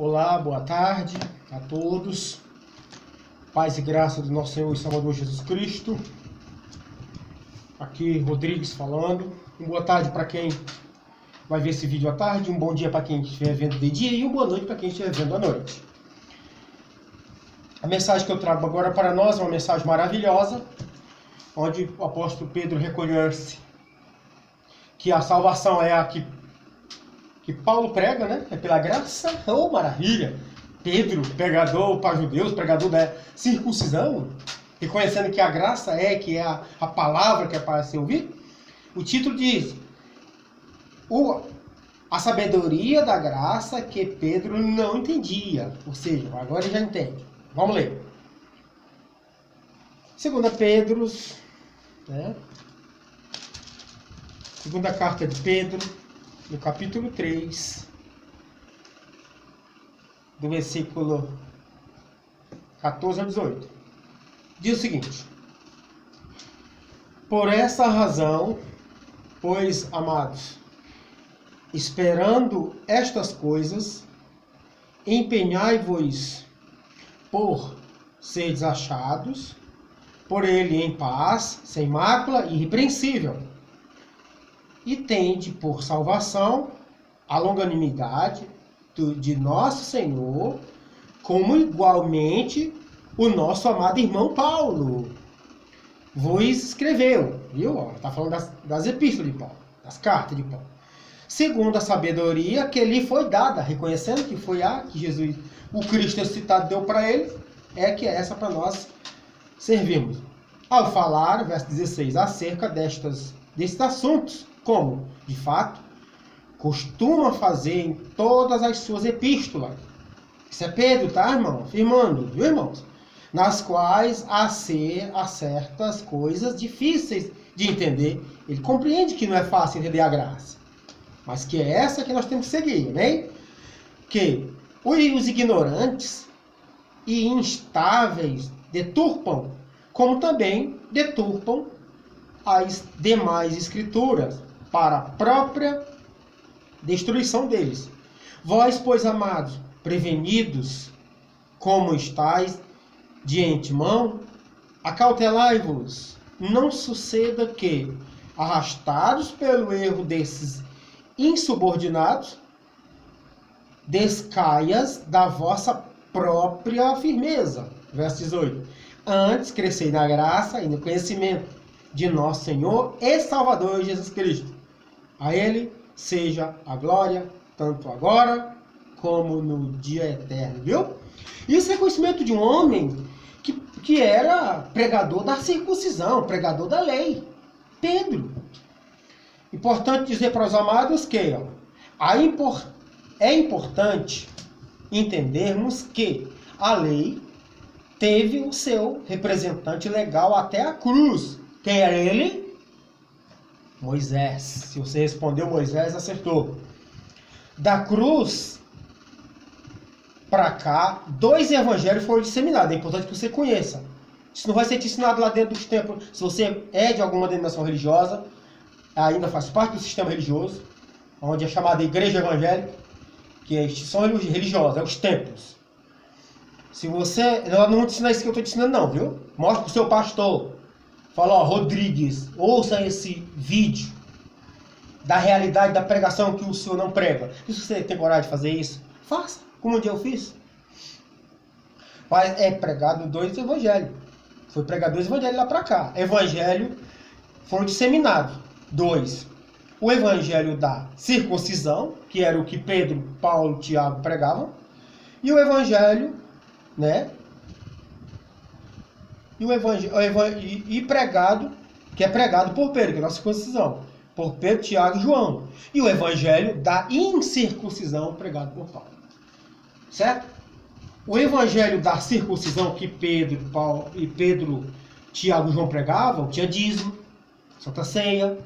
Olá, boa tarde a todos. Paz e graça do nosso Senhor e Salvador Jesus Cristo. Aqui Rodrigues falando. Boa tarde para quem vai ver esse vídeo à tarde, um bom dia para quem estiver vendo de dia e uma boa noite para quem estiver vendo à noite. A mensagem que eu trago agora para nós é uma mensagem maravilhosa, onde o apóstolo Pedro reconhece que a salvação é a que Paulo prega, né? É pela graça. Oh, maravilha! Pedro, pregador para judeus, pregador da circuncisão, reconhecendo que a graça que é a palavra que é para se ouvir. O título diz: a sabedoria da graça que Pedro não entendia. Ou seja, agora ele já entende. Vamos ler. 2 Pedro, né? Segunda carta de Pedro, no capítulo 3, do versículo 14 a 18. Diz o seguinte: por essa razão, pois, amados, esperando estas coisas, empenhai-vos por seres achados por ele em paz, sem mácula, irrepreensível, e tende por salvação a longanimidade de nosso Senhor, como igualmente o nosso amado irmão Paulo vos escreveu, viu? Está falando das epístolas de Paulo, das cartas de Paulo, segundo a sabedoria que lhe foi dada, reconhecendo que foi a que Jesus, o Cristo ressuscitado, deu para ele, que é essa para nós servirmos. Ao falar, verso 16, acerca destes assuntos, como, de fato, costuma fazer em todas as suas epístolas. Isso é Pedro, tá, irmão? Afirmando, viu, irmãos? Nas quais há certas coisas difíceis de entender. Ele compreende que não é fácil entender a graça, mas que é essa que nós temos que seguir, né? Que os ignorantes e instáveis deturpam, como também deturpam as demais escrituras, para a própria destruição deles. Vós, pois, amados, prevenidos como estáis de antemão, acautelai-vos, não suceda que, arrastados pelo erro desses insubordinados, descaias da vossa própria firmeza. Verso 18. Antes, crescei na graça e no conhecimento de nosso Senhor e Salvador Jesus Cristo. A Ele seja a glória, tanto agora como no dia eterno, viu? Isso é conhecimento de um homem que era pregador da circuncisão, pregador da lei. Pedro. Importante dizer para os amados que é importante entendermos que a lei teve o seu representante legal até a cruz. Quem era ele? Moisés. Se você respondeu Moisés, acertou. Da cruz para cá, 2 evangelhos foram disseminados. É importante que você conheça. Isso não vai ser te ensinado lá dentro dos templos. Se você é de alguma denominação religiosa, ainda faz parte do sistema religioso, onde é chamada igreja evangélica, que é a instituição religiosa, é os templos. Se você... Eu não vou te ensinar isso que eu estou te ensinando não, viu? Mostra para o seu pastor. Fala, ó, Rodrigues, ouça esse vídeo da realidade da pregação que o senhor não prega. E se você tem coragem de fazer isso, faça, como um dia eu fiz. Mas é pregado 2 evangelhos. Foi pregado 2 evangelhos lá para cá. Evangelho foram disseminados 2. O evangelho da circuncisão, que era o que Pedro, Paulo, Tiago pregavam. E o evangelho, né? E pregado, que é pregado por Pedro, que é a nossa circuncisão, por Pedro, Tiago e João. E o evangelho da incircuncisão, pregado por Paulo. Certo? O evangelho da circuncisão que Pedro, Tiago e João pregavam, tinha dízimo, Santa Ceia,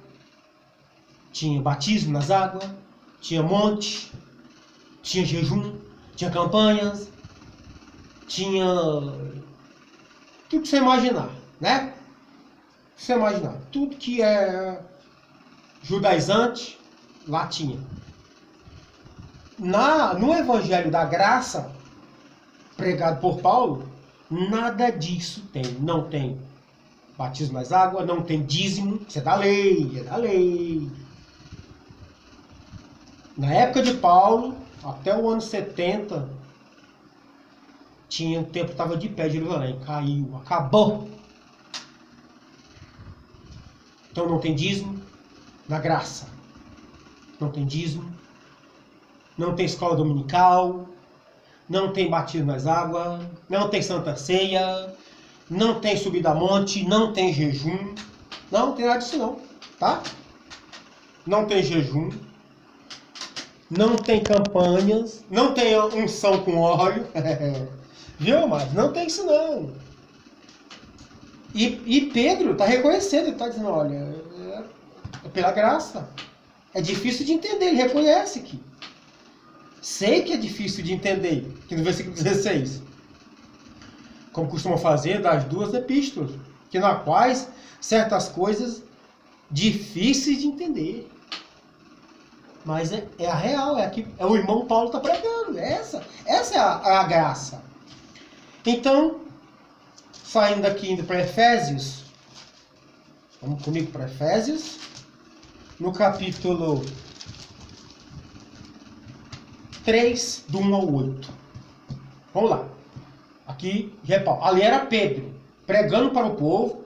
tinha batismo nas águas, tinha monte, tinha jejum, tinha campanhas, tinha... tudo que você imaginar, né? Você imaginar. Tudo que é judaizante, lá tinha. No Evangelho da Graça, pregado por Paulo, nada disso tem. Não tem batismo nas águas, não tem dízimo, isso é da lei, é da lei. Na época de Paulo, até o ano 70, o templo estava de pé de Jerusalém, caiu, acabou. Então não tem dízimo na graça. Não tem dízimo, não tem escola dominical, não tem batismo nas águas, não tem santa ceia, não tem subida a monte, não tem jejum. Não tem nada disso não, tá? Não tem jejum, não tem campanhas, não tem unção com óleo. Viu, mas não tem isso não. E Pedro está reconhecendo, ele está dizendo, olha, é pela graça. É difícil de entender, ele reconhece que. Sei que é difícil de entender, que no versículo 16. Como costumam fazer das duas epístolas, que na quais certas coisas difíceis de entender. Mas é a real, é o irmão Paulo está pregando. Essa é a graça. Então, saindo daqui, indo para Efésios, vamos comigo para Efésios, no capítulo 3, do 1 ao 8. Vamos lá. Aqui, já é Paulo. Ali era Pedro, pregando para o povo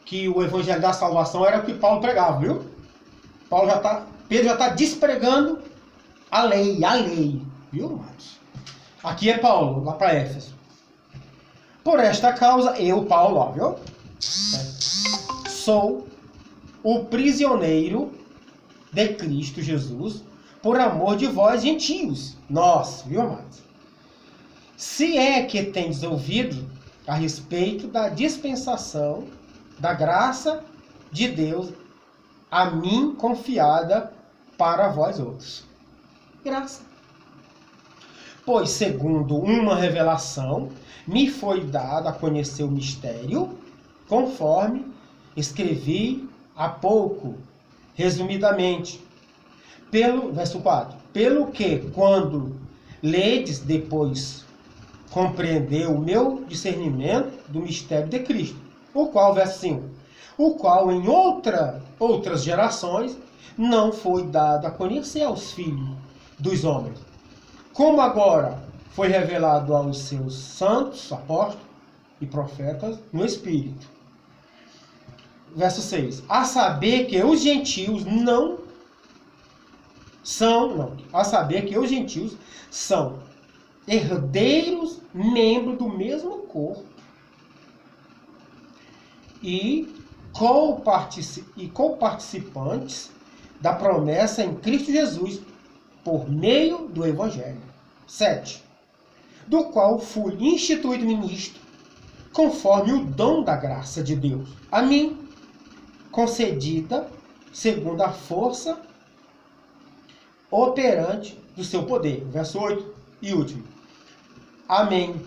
que o evangelho da salvação era o que Paulo pregava, viu? Pedro já está despregando a lei, viu, irmãos? Aqui é Paulo, lá para Éfeso. Por esta causa, eu, Paulo, ó, viu? Sou o prisioneiro de Cristo Jesus, por amor de vós, gentios. Nós, viu, amados? Se é que tendes ouvido a respeito da dispensação da graça de Deus a mim confiada para vós outros. Graça. Pois, segundo uma revelação, me foi dado a conhecer o mistério, conforme escrevi há pouco, resumidamente. Verso 4. Pelo que, quando ledes, depois compreendeu o meu discernimento do mistério de Cristo. O qual, verso 5, o qual em outras gerações não foi dado a conhecer aos filhos dos homens, como agora foi revelado aos seus santos, apóstolos e profetas no Espírito. Verso 6. A saber que os gentios são herdeiros, membros do mesmo corpo e co-participantes da promessa em Cristo Jesus por meio do Evangelho. 7. Do qual fui instituído ministro, conforme o dom da graça de Deus, a mim, concedida segundo a força operante do seu poder. Verso 8 e último. Amém.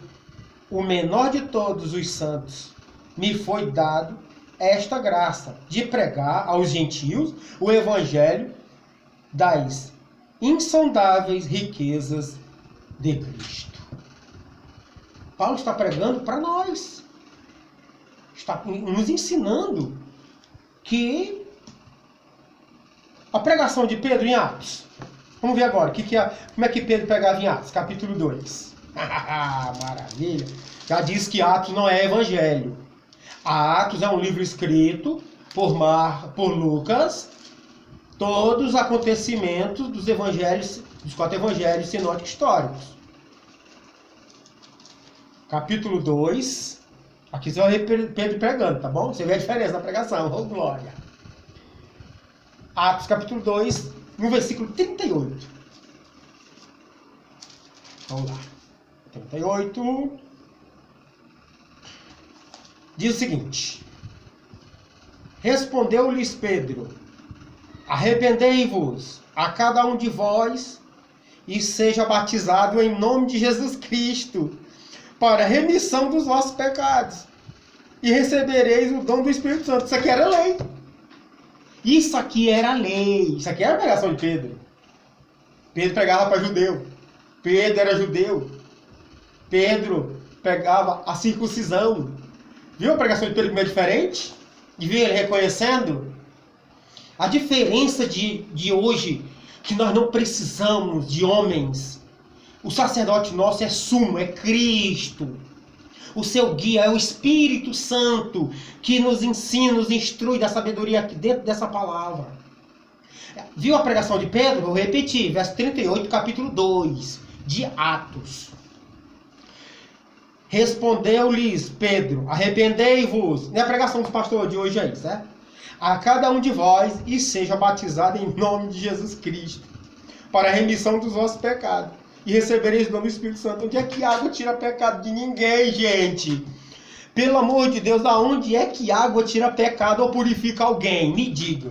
O menor de todos os santos me foi dado esta graça de pregar aos gentios o evangelho das insondáveis riquezas de Cristo. Paulo está pregando para nós. Está nos ensinando que a pregação de Pedro em Atos. Vamos ver agora como é que Pedro pregava em Atos, capítulo 2. Maravilha! Já diz que Atos não é evangelho. Atos é um livro escrito por Lucas, todos os acontecimentos dos evangelhos, dos 4 evangelhos sinóticos históricos. Capítulo 2, aqui você vai ver Pedro pregando, tá bom? Você vê a diferença na pregação, oh glória! Atos capítulo 2, no versículo 38. Vamos lá. 38. Diz o seguinte. Respondeu-lhes Pedro: arrependei-vos a cada um de vós e seja batizado em nome de Jesus Cristo para a remissão dos vossos pecados e recebereis o dom do Espírito Santo. Isso aqui era lei. Isso aqui era lei. Isso aqui era a pregação de Pedro. Pedro pregava para judeu. Pedro era judeu. Pedro pregava a circuncisão. Viu a pregação de Pedro como é diferente? E viu ele reconhecendo? A diferença de hoje, que nós não precisamos de homens. O sacerdote nosso é sumo, é Cristo. O seu guia é o Espírito Santo, que nos ensina, nos instrui da sabedoria aqui dentro dessa palavra. Viu a pregação de Pedro? Vou repetir, verso 38, capítulo 2, de Atos. Respondeu-lhes Pedro, arrependei-vos. Não é a pregação do pastor de hoje aí, certo? A cada um de vós e seja batizado em nome de Jesus Cristo, para a remissão dos vossos pecados. E recebereis o nome do Espírito Santo. Onde é que água tira pecado de ninguém, gente? Pelo amor de Deus, aonde é que água tira pecado ou purifica alguém? Me diga.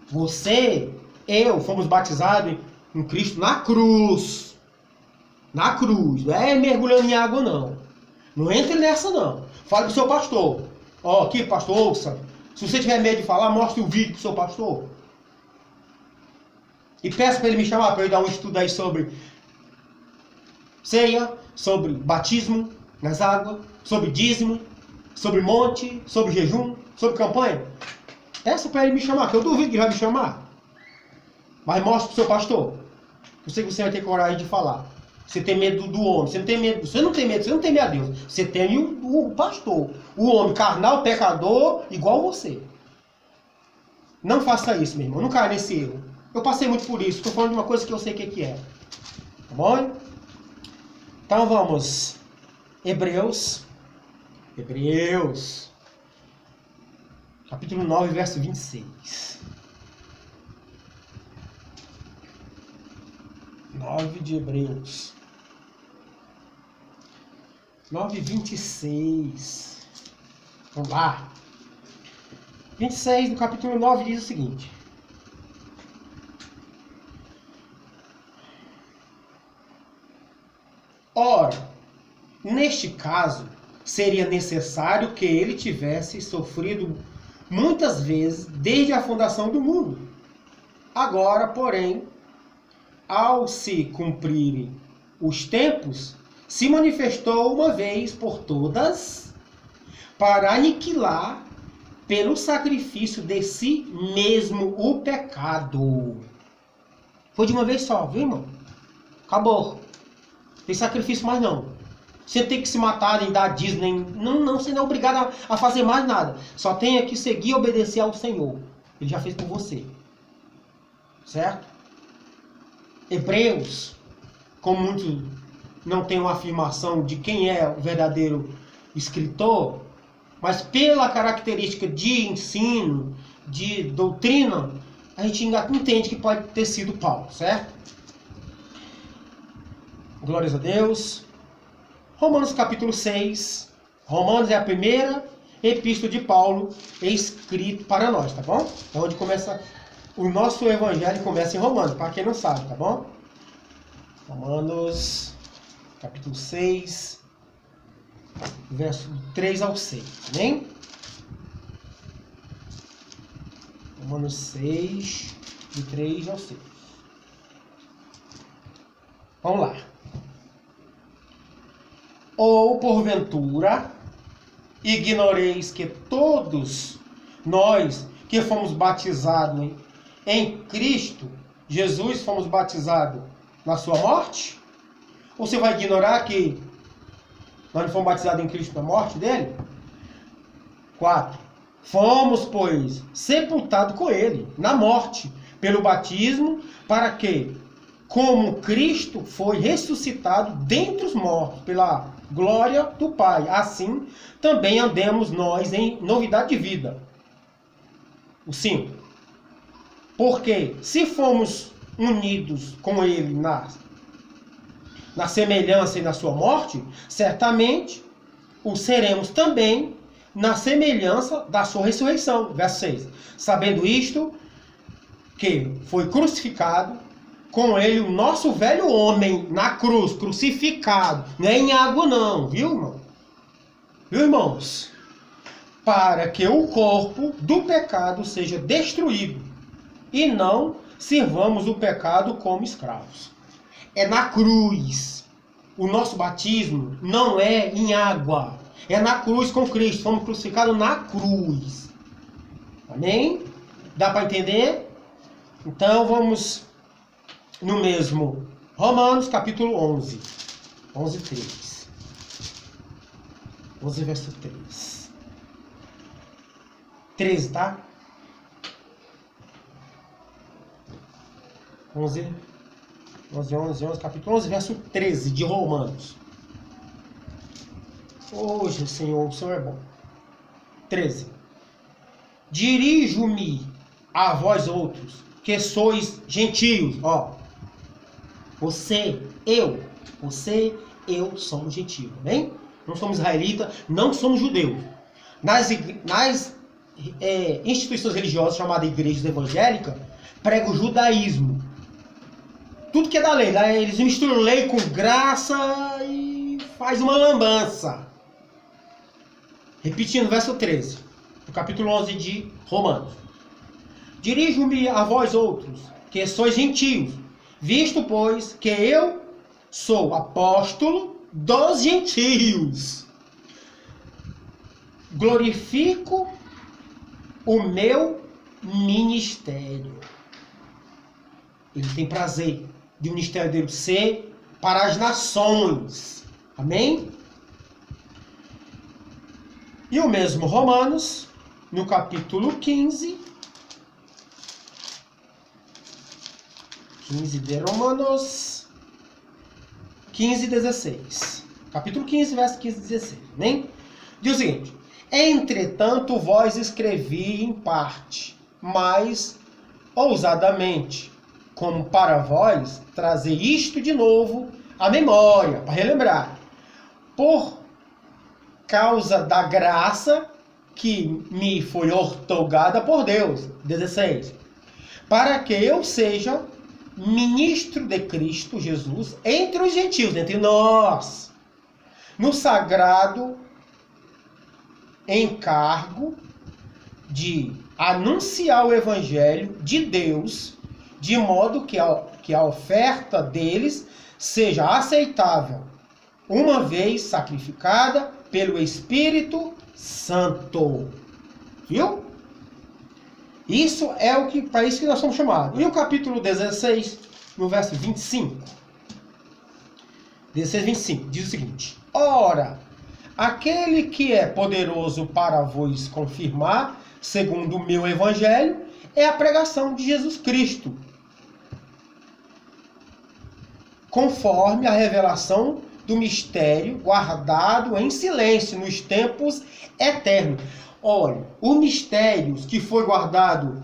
Você, eu, fomos batizados em Cristo na cruz. Na cruz. Não é mergulhando em água, não. Não entre nessa, não. Fale pro seu pastor. Ó, aqui, pastor, ouça. Se você tiver medo de falar, mostre o vídeo pro seu pastor. E peço para ele me chamar, para eu dar um estudo aí sobre ceia, sobre batismo nas águas, sobre dízimo, sobre monte, sobre jejum, sobre campanha. Peço para ele me chamar, que eu duvido que ele vai me chamar. Mas mostre para o seu pastor. Eu sei que você vai ter coragem de falar. Você tem medo do homem, você não tem medo, você não tem medo a Deus. Você teme o pastor, o homem carnal, pecador, igual você. Não faça isso, meu irmão, não caia nesse erro. Eu passei muito por isso, estou falando de uma coisa que eu sei o que é. Tá bom? Então vamos. Hebreus. Capítulo 9, verso 26. 9 de Hebreus. 9, 26. Vamos lá. 26 do capítulo 9 diz o seguinte. Ora, neste caso, seria necessário que ele tivesse sofrido muitas vezes desde a fundação do mundo. Agora, porém, ao se cumprirem os tempos, se manifestou uma vez por todas para aniquilar pelo sacrifício de si mesmo o pecado. Foi de uma vez só, viu, irmão? Acabou. Tem sacrifício mais não. Você tem que se matar, nem dar dízimo, nem... Não, você não é obrigado a fazer mais nada. Só tem que seguir e obedecer ao Senhor. Ele já fez por você. Certo? Hebreus, como muitos não tem uma afirmação de quem é o verdadeiro escritor, mas pela característica de ensino, de doutrina, a gente entende que pode ter sido Paulo, certo? Glórias a Deus. Romanos capítulo 6. Romanos é a primeira epístola de Paulo escrito para nós, tá bom? É onde começa o nosso evangelho, começa em Romanos, para quem não sabe, tá bom? Romanos capítulo 6, verso 3 ao 6, amém? Romanos 6, de 3 ao 6. Vamos lá. Ou, porventura, ignoreis que todos nós que fomos batizados em Cristo Jesus, fomos batizados na sua morte? Ou você vai ignorar que nós não fomos batizados em Cristo na morte dele? 4. Fomos, pois, sepultados com ele na morte, pelo batismo, para que, como Cristo foi ressuscitado dentre os mortos, pela glória do Pai, assim também andemos nós em novidade de vida. O 5. Porque se fomos unidos com ele na semelhança e na sua morte, certamente o seremos também na semelhança da sua ressurreição. Verso 6. Sabendo isto, que foi crucificado com ele o nosso velho homem na cruz, crucificado. Não é em água não, viu, irmão? Viu, irmãos? Para que o corpo do pecado seja destruído, e não sirvamos o pecado como escravos. É na cruz. O nosso batismo não é em água. É na cruz com Cristo. Fomos crucificados na cruz. Amém? Dá para entender? Então vamos no mesmo. Romanos capítulo 11. 11, 3. 11, verso 3. 13, tá? 11, capítulo 11, verso 13 de Romanos. Hoje, Senhor, o Senhor é bom. 13. Dirijo-me a vós outros, que sois gentios. Ó, você, eu somos gentios, amém? Não somos israelitas, não somos judeus. Nas instituições religiosas chamadas igrejas evangélicas, prega o judaísmo. Tudo que é da lei. Lá eles misturam lei com graça e faz uma lambança. Repetindo, verso 13, do capítulo 11 de Romanos. Dirijo-me a vós outros, que sois gentios, visto, pois, que eu sou apóstolo dos gentios. Glorifico o meu ministério. Ele tem prazer de o ministério dele ser para as nações. Amém? E o mesmo Romanos, no capítulo 15. 15 de Romanos. 15, 16. Capítulo 15, verso 15 e 16. Amém? Diz o seguinte: entretanto, vós escrevi em parte, mas ousadamente, como para vós trazer isto de novo à memória, para relembrar, por causa da graça que me foi outorgada por Deus. 16. Para que eu seja ministro de Cristo Jesus entre os gentios, entre nós, no sagrado encargo de anunciar o evangelho de Deus, de modo que a oferta deles seja aceitável, uma vez sacrificada pelo Espírito Santo. Viu? Isso é para isso que nós somos chamados. E o capítulo 16, no verso 25. 16, 25, diz o seguinte: ora, aquele que é poderoso para vos confirmar, segundo o meu evangelho, é a pregação de Jesus Cristo, conforme a revelação do mistério guardado em silêncio nos tempos eternos. Olha, o mistério que foi guardado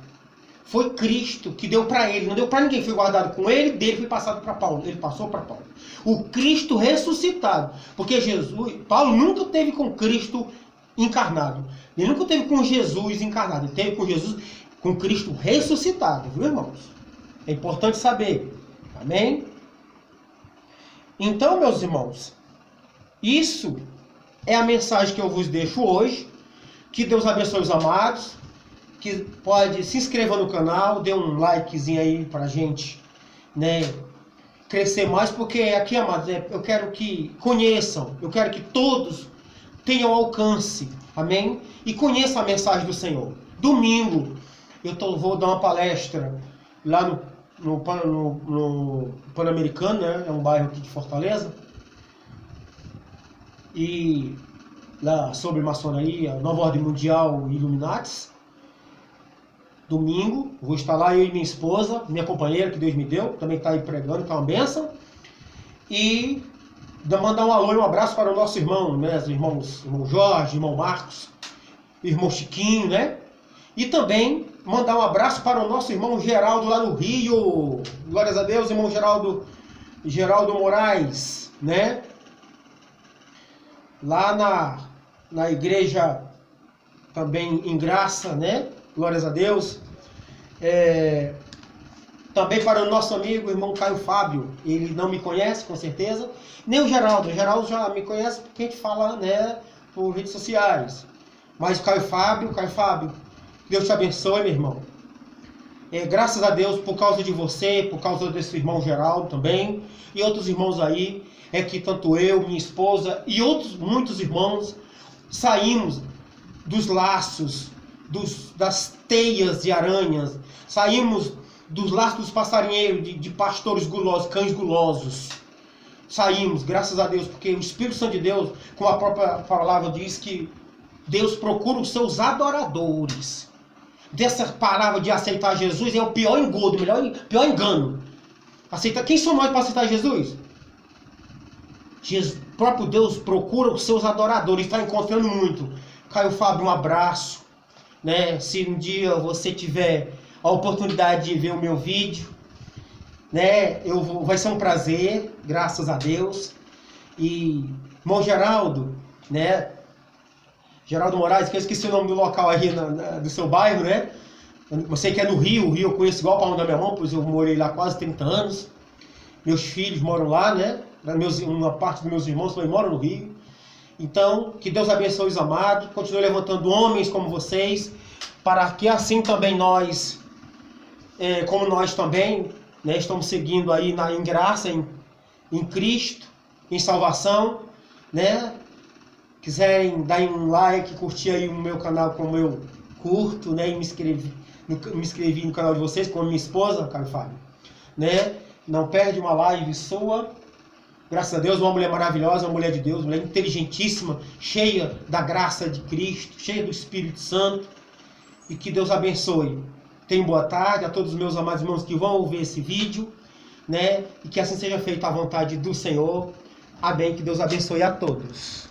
foi Cristo que deu para ele, não deu para ninguém, foi guardado com ele, dele foi passado para Paulo, ele passou para Paulo. O Cristo ressuscitado, porque Paulo nunca teve com Cristo encarnado, ele nunca teve com Jesus encarnado, ele teve com Jesus, com Cristo ressuscitado, viu, irmãos? É importante saber, amém? Então, meus irmãos, isso é a mensagem que eu vos deixo hoje. Que Deus abençoe os amados, que pode se inscrever no canal, dê um likezinho aí pra gente, né, crescer mais, porque aqui, amados, eu quero que conheçam, eu quero que todos tenham alcance, amém? E conheçam a mensagem do Senhor. Domingo, vou dar uma palestra lá no Pan-Americano, né, é um bairro aqui de Fortaleza, e lá sobre maçonaria, Nova Ordem Mundial e Illuminatis. Domingo, vou estar lá, eu e minha esposa, minha companheira que Deus me deu, também está aí pregando, que é uma bênção. E mandar um alô e um abraço para o nosso irmão, né, os irmãos, irmão Jorge, irmão Marcos, irmão Chiquinho, né? E também mandar um abraço para o nosso irmão Geraldo lá no Rio. Glórias a Deus, irmão Geraldo Moraes, né? Lá na igreja também em Graça, né? Glórias a Deus. Também para o nosso amigo, o irmão Caio Fábio. Ele não me conhece, com certeza. Nem o Geraldo. O Geraldo já me conhece porque a gente fala, né, por redes sociais. Mas o Caio Fábio, Deus te abençoe, meu irmão. Graças a Deus, por causa de você, por causa desse irmão Geraldo também, e outros irmãos aí, que tanto eu, minha esposa e outros muitos irmãos saímos dos laços, das teias de aranhas, saímos dos laços dos passarinheiros, de pastores gulosos, cães gulosos. Saímos, graças a Deus, porque o Espírito Santo de Deus, como a própria palavra diz, que Deus procura os seus adoradores. Dessa palavra de aceitar Jesus é o pior engodo, pior engano. Quem somos nós para aceitar Jesus? O próprio Deus procura os seus adoradores, está encontrando muito. Caio Fábio, um abraço. Se um dia você tiver a oportunidade de ver o meu vídeo, vai ser um prazer, graças a Deus. E irmão Geraldo, Geraldo Moraes, que eu esqueci o nome do local aí do seu bairro, Você que é no Rio, o Rio eu conheço igual a palma da minha mão, pois eu morei lá quase 30 anos. Meus filhos moram lá, uma parte dos meus irmãos também moram no Rio. Então, que Deus abençoe os amados, continue levantando homens como vocês, para que assim também nós, como nós também, estamos seguindo aí em graça, em Cristo, em salvação, Quiserem dar um like, curtir aí o meu canal como eu curto, e me inscrevi no canal de vocês, com a minha esposa, Caio Fábio, Não perde uma live sua. Graças a Deus, uma mulher maravilhosa, uma mulher de Deus, uma mulher inteligentíssima, cheia da graça de Cristo, cheia do Espírito Santo. E que Deus abençoe. Tenham boa tarde a todos os meus amados irmãos que vão ver esse vídeo, E que assim seja feita a vontade do Senhor. Amém. Que Deus abençoe a todos.